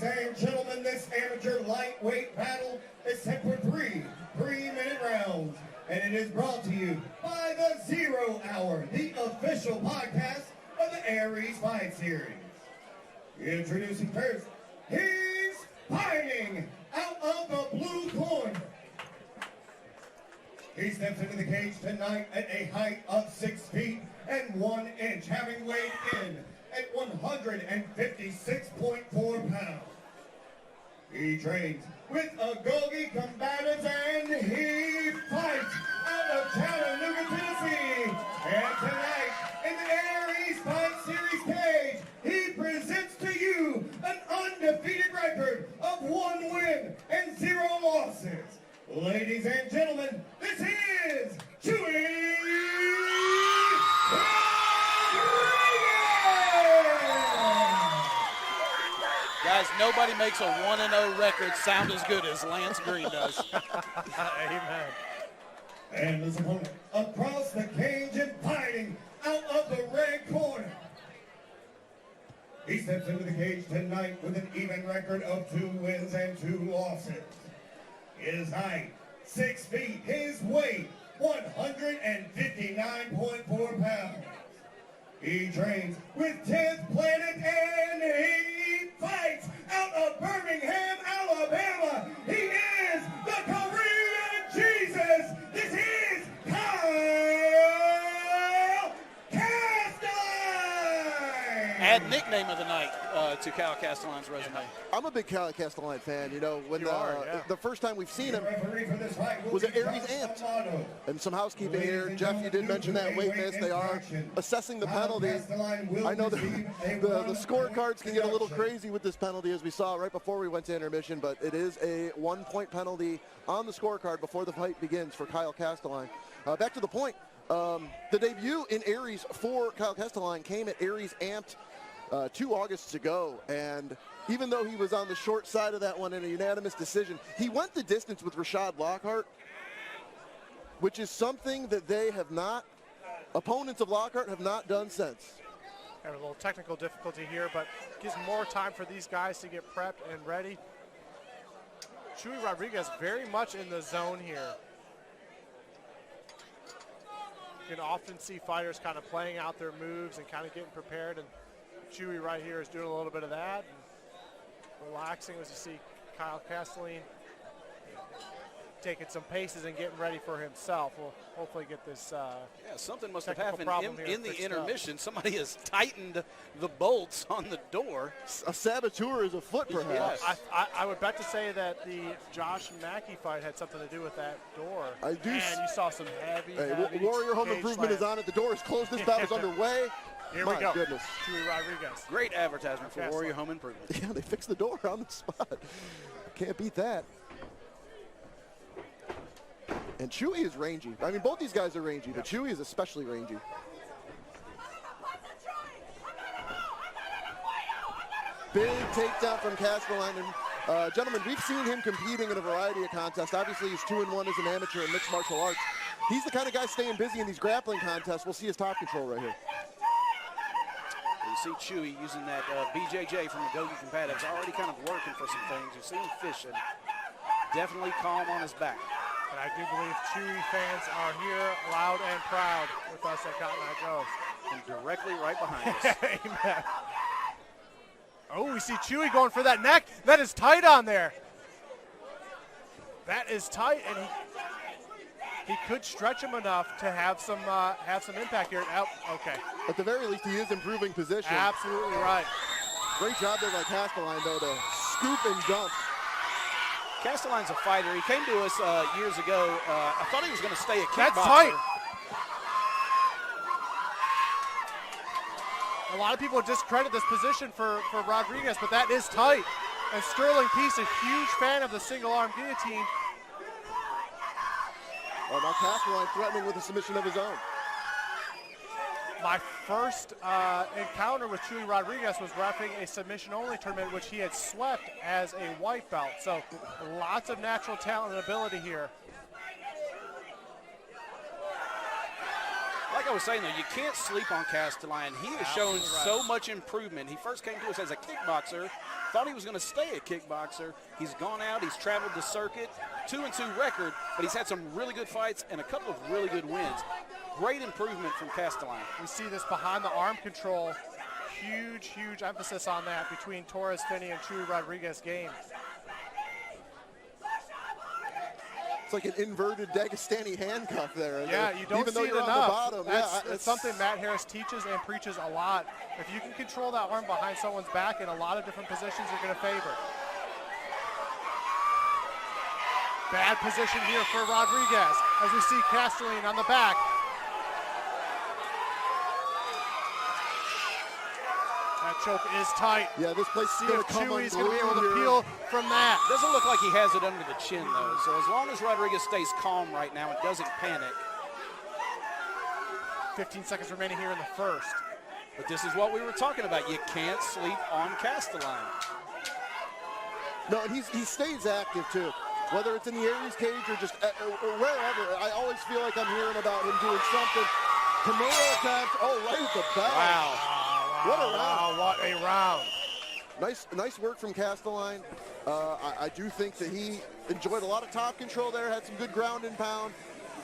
Ladies and gentlemen, this amateur lightweight battle is set for three 3-minute rounds, and it is brought to you by the 0 Hour, the official podcast of the Aries Fight Series. Introducing first, he's fighting out of the blue corner. He steps into the cage tonight at a height of 6 feet and 1 inch, having weighed in at 156.4 pounds. He trains with Agoge Combatives, and he fights out of Chattanooga, Tennessee. And tonight, in the Aries Fight Series cage, he presents to you an undefeated record of 1 win and 0 losses. Ladies and gentlemen, this is Chuy Rodriguez! Guys, nobody makes a 1-0 record sound as good as Lance Green does. Amen. And his opponent across the cage and fighting out of the red corner. He steps into the cage tonight with an even record of 2 wins and 2 losses. His height, 6 feet. His weight, 159.4 pounds. He trains with 10th Planet, and he fights out of Birmingham, Alabama. He is the Korean Jesus. This is Kyle Castelein. Add nickname of the night to Kyle Castelein's resume. I'm a big Kyle Castelein fan. You know, when the first time we've seen him Was was at Aries Amped. And some housekeeping here. Jeff, you did mention that weight miss. They are assessing the penalty. I know the scorecards can get a little crazy with this penalty, as we saw right before we went to intermission, but it is a 1-point penalty on the scorecard before the fight begins for Kyle Castelein. Back to the point. The debut in Aries for Kyle Castelein came at Aries Amped 2 Augusts ago, and even though he was on the short side of that one in a unanimous decision, he went the distance with Rashad Lockhart, which is something that they have not, opponents of Lockhart have not done since. Have a little technical difficulty here, but gives more time for these guys to get prepped and ready. Chuy Rodriguez very much in the zone here. You can often see fighters kind of playing out their moves and kind of getting prepared, and Chuy right here is doing a little bit of that, and relaxing as you see Kyle Castelein taking some paces and getting ready for himself. We'll hopefully get this Yeah, something must have technical happened problem in the fixed up. intermission. Somebody has tightened the bolts on the door. A saboteur is afoot, perhaps. Yes. I would bet to say that the Josh Mackey fight had something to do with that door. I do. And you saw some heavy, Hey, heavy Warrior Home cage Improvement is slam. on it. The door is closed. This bout is underway. Here My we go. goodness. Chuy Rodriguez. Great advertisement for Castelein. Warrior Home Improvement. Yeah, they fixed the door on the spot. Can't beat that. And Chuy is rangy. I mean, both these guys are rangy, but Chuy is especially rangy. Big takedown from Castelein. And gentlemen, we've seen him competing in a variety of contests. Obviously, he's 2-1 as an amateur in mixed martial arts. He's the kind of guy staying busy in these grappling contests. We'll see his top control right here. You see Chuy using that BJJ from Agoge Combatives, already kind of working for some things. You see him fishing. Definitely calm on his back. And I do believe Chuy fans are here loud and proud with us at Cotton Eye Joe's. And directly right behind us. Amen. Oh, we see Chuy going for that neck. That is tight on there. That is tight, and he could stretch him enough to have some impact here. Oh, okay. At the very least, he is improving position. Absolutely right. Great job there by Castelein, though, to scoop and dump. Castelein's a fighter. He came to us years ago. I thought he was going to stay a kickboxer. That's tight. A lot of people discredit this position for Rodriguez, but that is tight. And Sterling Peace, a huge fan of the single-arm guillotine. Oh, now Castelein threatening with a submission of his own. My first encounter with Chuy Rodriguez was reffing a submission-only tournament, which he had swept as a white belt. So lots of natural talent and ability here. I like I was saying, though, you can't sleep on Castelein. He has shown so much improvement. He first came to us as a kickboxer, thought he was going to stay a kickboxer. He's gone out, he's traveled the circuit, 2-2 record, but he's had some really good fights and a couple of really good wins. Great improvement from Castelein. We see this behind the arm control. Huge emphasis on that between Torres Finney and Chuy Rodriguez game. It's like an inverted Dagestani handcuff there. Yeah, you don't even see though it you're enough. on the bottom. It's something Matt Harris teaches and preaches a lot. If you can control that arm behind someone's back in a lot of different positions, you're going to favor. Bad position here for Rodriguez as we see Castelein on the back. That choke is tight. Yeah, this place See is going if to come Chuy's going to be able to unglued peel from that. Doesn't look like he has it under the chin, though. So as long as Rodriguez stays calm right now and doesn't panic. 15 seconds remaining here in the first. But this is what we were talking about. You can't sleep on Castelein. No, and he stays active, too. Whether it's in the Aries cage or just or wherever, I always feel like I'm hearing about him doing something. Kimura attacks. Oh, right at the back. Wow. What a round. What a round. Nice work from Castelein. I do think that he enjoyed a lot of top control there, had some good ground and pound.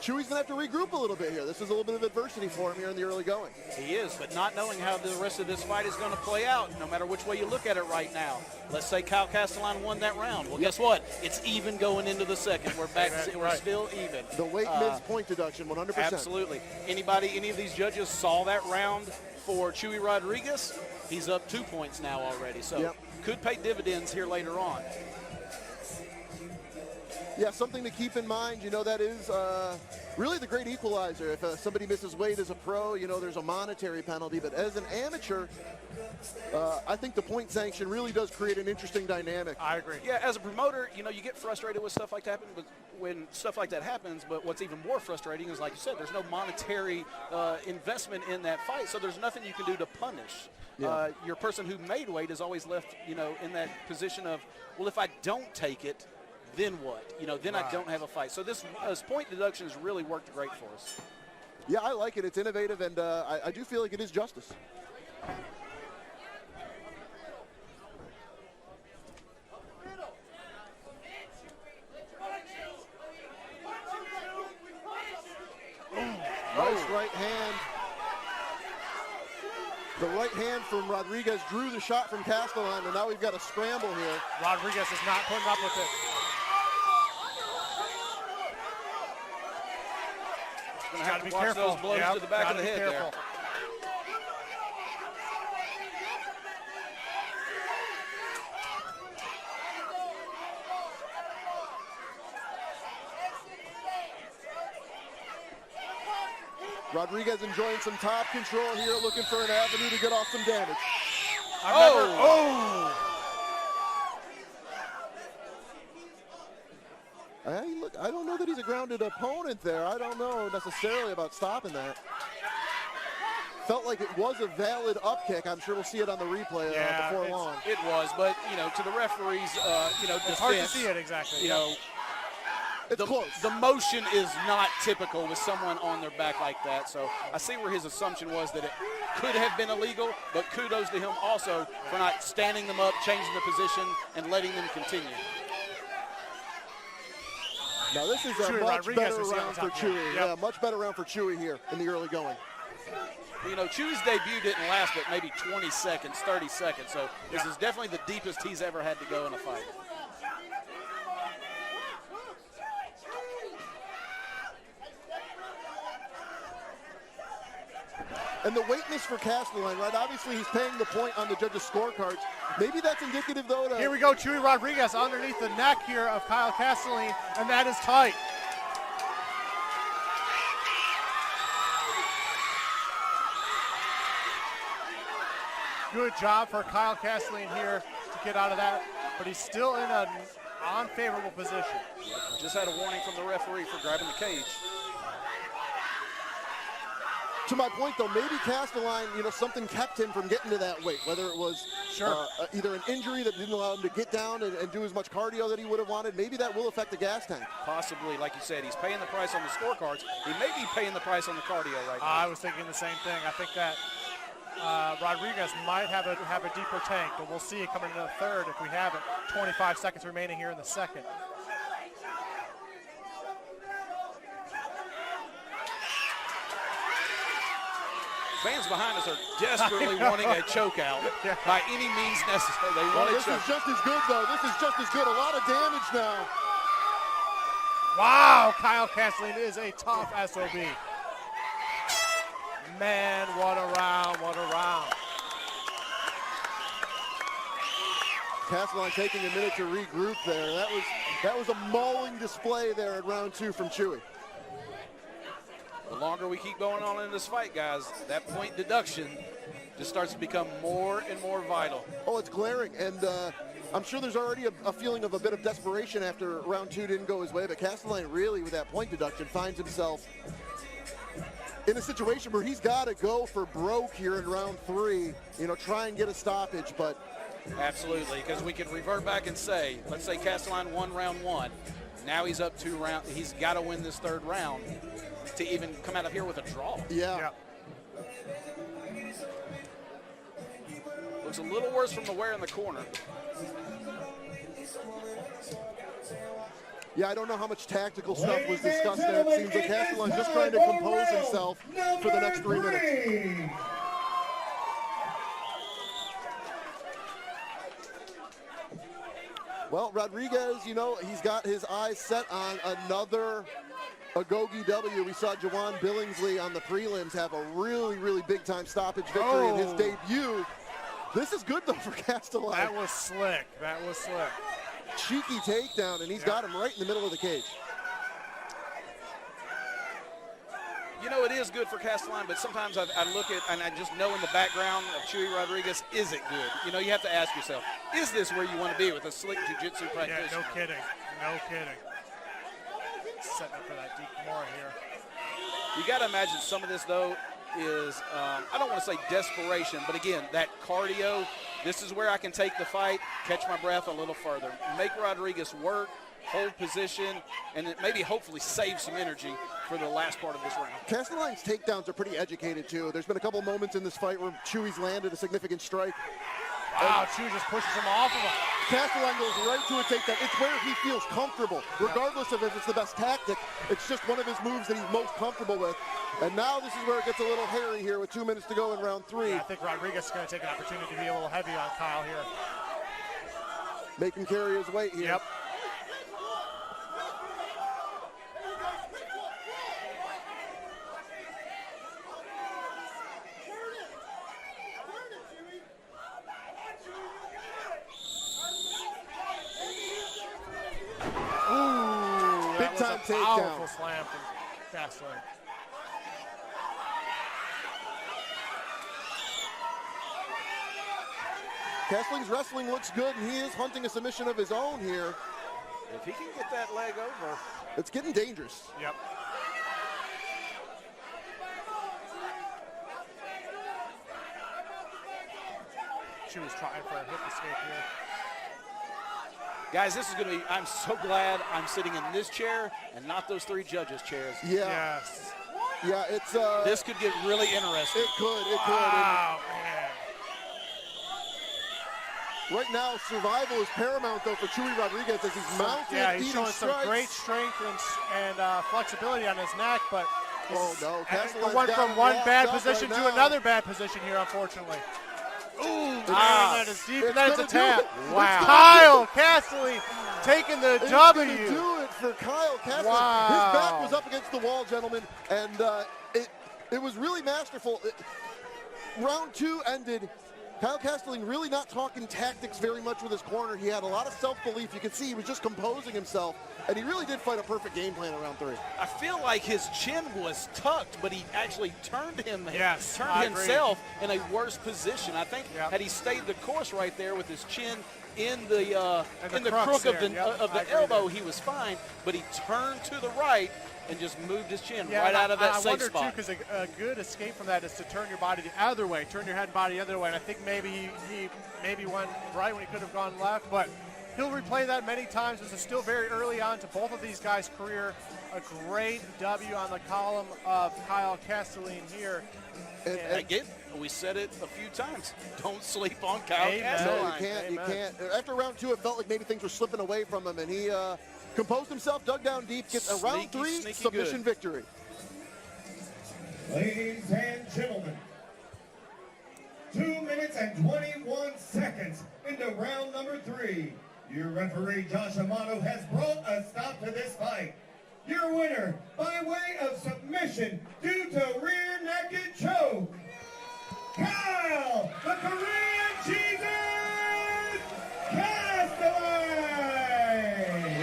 Chuy's going to have to regroup a little bit here. This is a little bit of adversity for him here in the early going. He is, but not knowing how the rest of this fight is going to play out, no matter which way you look at it right now. Let's say Kyle Castelein won that round. Well, guess what? It's even going into the second. We're back. We're still even. The weight miss point deduction, 100%. Absolutely. Any of these judges saw that round for Chuy Rodriguez? He's up 2 points now already, so could pay dividends here later on. Yeah, something to keep in mind, that is really the great equalizer. If somebody misses weight as a pro, there's a monetary penalty. But as an amateur, I think the point sanction really does create an interesting dynamic. I agree. Yeah, as a promoter, you get frustrated with stuff like that when stuff like that happens. But what's even more frustrating is, like you said, there's no monetary investment in that fight, so there's nothing you can do to punish. Yeah. Your person who made weight is always left, in that position of, well, if I don't take it, then what? Then I don't have a fight. So this point deduction has really worked great for us. Yeah, I like it. It's innovative, and I do feel like it is justice. Nice right hand. The right hand from Rodriguez drew the shot from Castelein, and now we've got a scramble here. Rodriguez is not putting up with it. Going to have to watch those blows to the back of the head there. Rodriguez enjoying some top control here, looking for an avenue to get off some damage. I don't know that he's a grounded opponent there. I don't know necessarily about stopping that. Felt like it was a valid up kick. I'm sure we'll see it on the replay before long. It was, but, to the referees, defense. It's hard to see it exactly. It's close. The motion is not typical with someone on their back like that. So I see where his assumption was that it could have been illegal, but kudos to him also for not standing them up, changing the position, and letting them continue. Now this is a much better round for Chuy. Yeah, much better round for Chuy here in the early going. Chuy's debut didn't last but maybe 20 seconds, 30 seconds. So this is definitely the deepest he's ever had to go in a fight. And the weight miss for Castelein, right? Obviously, he's paying the point on the judges' scorecards. Maybe that's indicative, though. Here we go, Chuy Rodriguez underneath the neck here of Kyle Castelein, and that is tight. Good job for Kyle Castelein here to get out of that, but he's still in an unfavorable position. Just had a warning from the referee for grabbing the cage. To my point, though, maybe Castelein, something kept him from getting to that weight, whether it was either an injury that didn't allow him to get down and do as much cardio that he would have wanted. Maybe that will affect the gas tank. Possibly, like you said, he's paying the price on the scorecards. He may be paying the price on the cardio right now. I was thinking the same thing. I think that Rodriguez might have a deeper tank, but we'll see it coming into the third if we have it. 25 seconds remaining here in the second. Fans behind us are desperately wanting a choke out by any means necessary. They want this a choke. Is just as good, though. This is just as good. A lot of damage now. Wow, Kyle Castelein is a tough SOB. Man, what a round, what a round. Castelein taking a minute to regroup there. That was a mauling display there at round 2 from Chuy. The longer we keep going on in this fight, guys, that point deduction just starts to become more and more vital. Oh, it's glaring, and I'm sure there's already a feeling of a bit of desperation after round 2 didn't go his way, but Castelein really, with that point deduction, finds himself in a situation where he's got to go for broke here in round 3, try and get a stoppage, but... Absolutely, because we could revert back and say, let's say Castelein won round 1. Now he's up 2 rounds. He's got to win this third round to even come out of here with a draw. Yeah. Looks a little worse from the wear in the corner. Yeah, I don't know how much tactical stuff was discussed there. It seems like Castelein just trying to compose himself for the next 3 minutes. Well, Rodriguez, he's got his eyes set on another Agoge W. We saw Jawan Billingsley on the prelims have a really, really big-time stoppage victory in his debut. This is good, though, for Castelein. That was slick. That was slick. Cheeky takedown, and he's got him right in the middle of the cage. It is good for Castelein, but sometimes I look at and I just know in the background of Chuy Rodriguez, is it good? You have to ask yourself, is this where you want to be with a slick jiu-jitsu practitioner? Yeah, no kidding. No kidding. Setting up for that deep Kimura here. You got to imagine some of this, though, is, I don't want to say desperation, but again, that cardio, this is where I can take the fight, catch my breath a little further, make Rodriguez work, hold position, and maybe hopefully save some energy for the last part of this round. Castelein's takedowns are pretty educated, too. There's been a couple moments in this fight where Chuy's landed a significant strike. Wow, Chuy just pushes him off of him. Castelein goes right to a takedown. It's where he feels comfortable, regardless of if it's the best tactic. It's just one of his moves that he's most comfortable with. And now this is where it gets a little hairy here with 2 minutes to go in round 3. Yeah, I think Rodriguez is going to take an opportunity to be a little heavy on Kyle here. Make him carry his weight here. Yep. Big-time takedown. Powerful slam from Castelein. Castelein's wrestling looks good, and he is hunting a submission of his own here. If he can get that leg over. It's getting dangerous. Yep. She was trying for a hip escape here. Guys, this is going to be, I'm so glad I'm sitting in this chair and not those 3 judges' chairs. Yeah. Yes. Yeah, it's... this could get really interesting. It could. Wow, man. Right now, survival is paramount, though, for Chuy Rodriguez as he's mounted, Yeah, he's eating showing strikes. some great strength and flexibility on his neck, but Castelein's went got from him one locked bad up position right to now. another bad position here, unfortunately. Ooh, that is deep, It's and that's a gonna do tap. it. Wow. Kyle Castelein taking the It's W. gonna do it for Kyle Castelein. Wow. His back was up against the wall, gentlemen, and it was really masterful. Round 2 ended. Kyle Castelein really not talking tactics very much with his corner. He had a lot of self-belief. You could see he was just composing himself, and he really did fight a perfect game plan in round 3. I feel like his chin was tucked, but he actually turned Yes, turned I himself in a worse position. I think had he stayed the course right there with his chin in the crook of the elbow, he was fine. But he turned to the right and just moved his chin right out of that safe spot. I wonder, too, because a good escape from that is to turn your body the other way, turn your head and body the other way. And I think maybe he maybe went right when he could have gone left, but he'll replay that many times. This is still very early on to both of these guys' career. A great W on the column of Kyle Castelein here. And again, we said it a few times. Don't sleep on Kyle Castelein. No, you can't. After round 2, it felt like maybe things were slipping away from him, and he composed himself, dug down deep, gets a round 3 submission victory. Ladies and gentlemen, 2 minutes and 21 seconds into round number 3. Your referee, Josh Amato, has brought a stop to this fight. Your winner, by way of submission, due to rear naked choke.